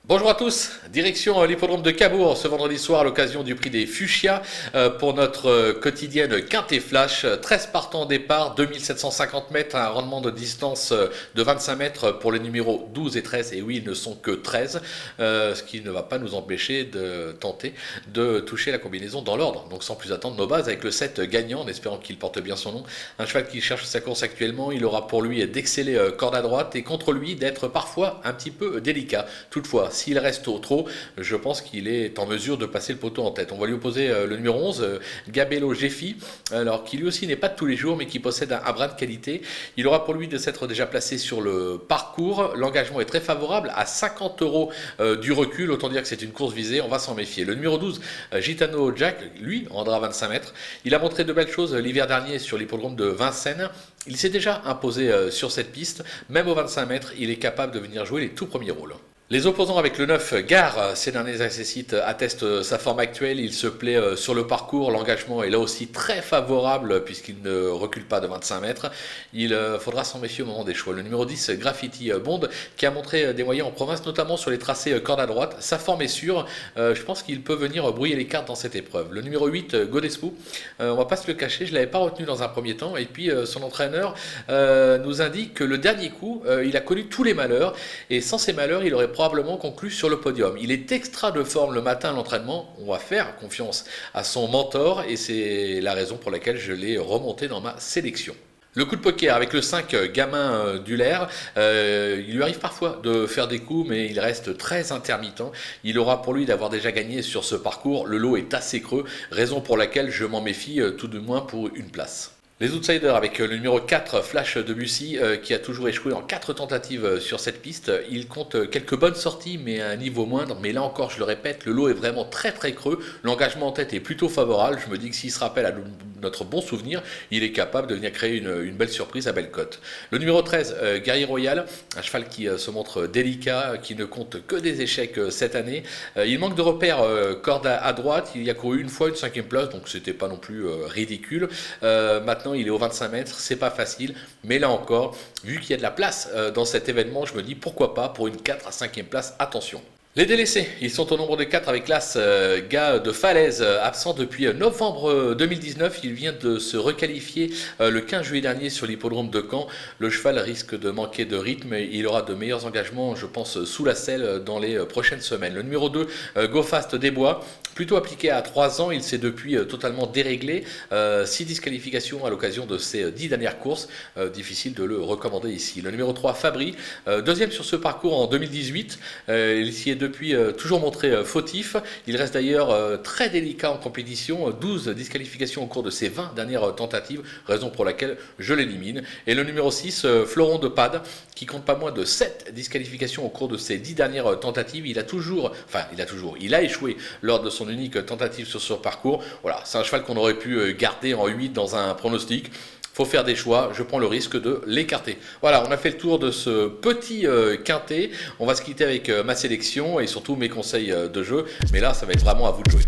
Bonjour à tous, direction l'hippodrome de Cabourg ce vendredi soir à l'occasion du prix des Fuchsias pour notre quotidienne Quintet Flash. 13 partants au départ, 2750 mètres, un rendement de distance de 25 mètres pour les numéros 12 et 13. Et oui, ils ne sont que 13, ce qui ne va pas nous empêcher de tenter de toucher la combinaison dans l'ordre. Donc sans plus attendre, nos bases avec le 7 gagnant, en espérant qu'il porte bien son nom. Un cheval qui cherche sa course actuellement, il aura pour lui d'exceller corde à droite et contre lui d'être parfois un petit peu délicat. Toutefois, s'il reste au trot, je pense qu'il est en mesure de passer le poteau en tête. On va lui opposer le numéro 11, Gabello Jeffi, alors qui lui aussi n'est pas de tous les jours, mais qui possède un brin de qualité. Il aura pour lui de s'être déjà placé sur le parcours. L'engagement est très favorable, à 50 € du recul. Autant dire que c'est une course visée, on va s'en méfier. Le numéro 12, Gitano Jack, lui, rendra 25 mètres. Il a montré de belles choses l'hiver dernier sur l'hippodrome de Vincennes. Il s'est déjà imposé sur cette piste. Même aux 25 mètres, il est capable de venir jouer les tout premiers rôles. Les opposants avec le 9, Gare, ces derniers accessites attestent sa forme actuelle, il se plaît sur le parcours, l'engagement est là aussi très favorable puisqu'il ne recule pas de 25 mètres. Il faudra s'en méfier au moment des choix. Le numéro 10, Graffiti Bond, qui a montré des moyens en province, notamment sur les tracés corde à droite. Sa forme est sûre, je pense qu'il peut venir brouiller les cartes dans cette épreuve. Le numéro 8, Godespou, on va pas se le cacher, je ne l'avais pas retenu dans un premier temps, et puis son entraîneur nous indique que le dernier coup, il a connu tous les malheurs, et sans ces malheurs, il aurait probablement conclu sur le podium. Il est extra de forme le matin à l'entraînement, on va faire confiance à son mentor et c'est la raison pour laquelle je l'ai remonté dans ma sélection. Le coup de poker avec le 5 Gamin Duller, il lui arrive parfois de faire des coups mais il reste très intermittent. Il aura pour lui d'avoir déjà gagné sur ce parcours, le lot est assez creux, raison pour laquelle je m'en méfie tout de moins pour une place. Les outsiders avec le numéro 4, Flash Debussy, qui a toujours échoué en 4 tentatives sur cette piste. Il compte quelques bonnes sorties, mais à un niveau moindre. Mais là encore, je le répète, le lot est vraiment très très creux. L'engagement en tête est plutôt favorable. Je me dis que s'il se rappelle à notre bon souvenir, il est capable de venir créer une belle surprise à belle cote. Le numéro 13, Guerrier Royal, un cheval qui se montre délicat, qui ne compte que des échecs cette année. Il manque de repères corde à droite. Il y a couru une fois une 5e place, donc c'était pas non plus ridicule. Maintenant, il est au 25 mètres, c'est pas facile, mais là encore, vu qu'il y a de la place dans cet événement, je me dis pourquoi pas pour une 4 à 5e place, attention. Les délaissés, ils sont au nombre de 4 avec l'As Gars de Falaise, absent depuis novembre 2019. Il vient de se requalifier le 15 juillet dernier sur l'hippodrome de Caen. Le cheval risque de manquer de rythme et il aura de meilleurs engagements, je pense, sous la selle dans les prochaines semaines. Le numéro 2, Go Fast des Bois, plutôt appliqué à 3 ans, il s'est depuis totalement déréglé. 6 disqualifications à l'occasion de ses 10 dernières courses, difficile de le recommander ici. Le numéro 3, Fabry, deuxième sur ce parcours en 2018, il s'y est depuis toujours montré fautif. Il reste d'ailleurs très délicat en compétition, 12 disqualifications au cours de ses 20 dernières tentatives, raison pour laquelle je l'élimine. Et le numéro 6, Floron de Pade, qui compte pas moins de 7 disqualifications au cours de ses 10 dernières tentatives. Il a échoué lors de son unique tentative sur ce parcours. Voilà, c'est un cheval qu'on aurait pu garder en 8 dans un pronostic. Faut faire des choix, je prends le risque de l'écarter. Voilà, on a fait le tour de ce petit quintet. On va se quitter avec ma sélection et surtout mes conseils de jeu. Mais là, ça va être vraiment à vous de jouer.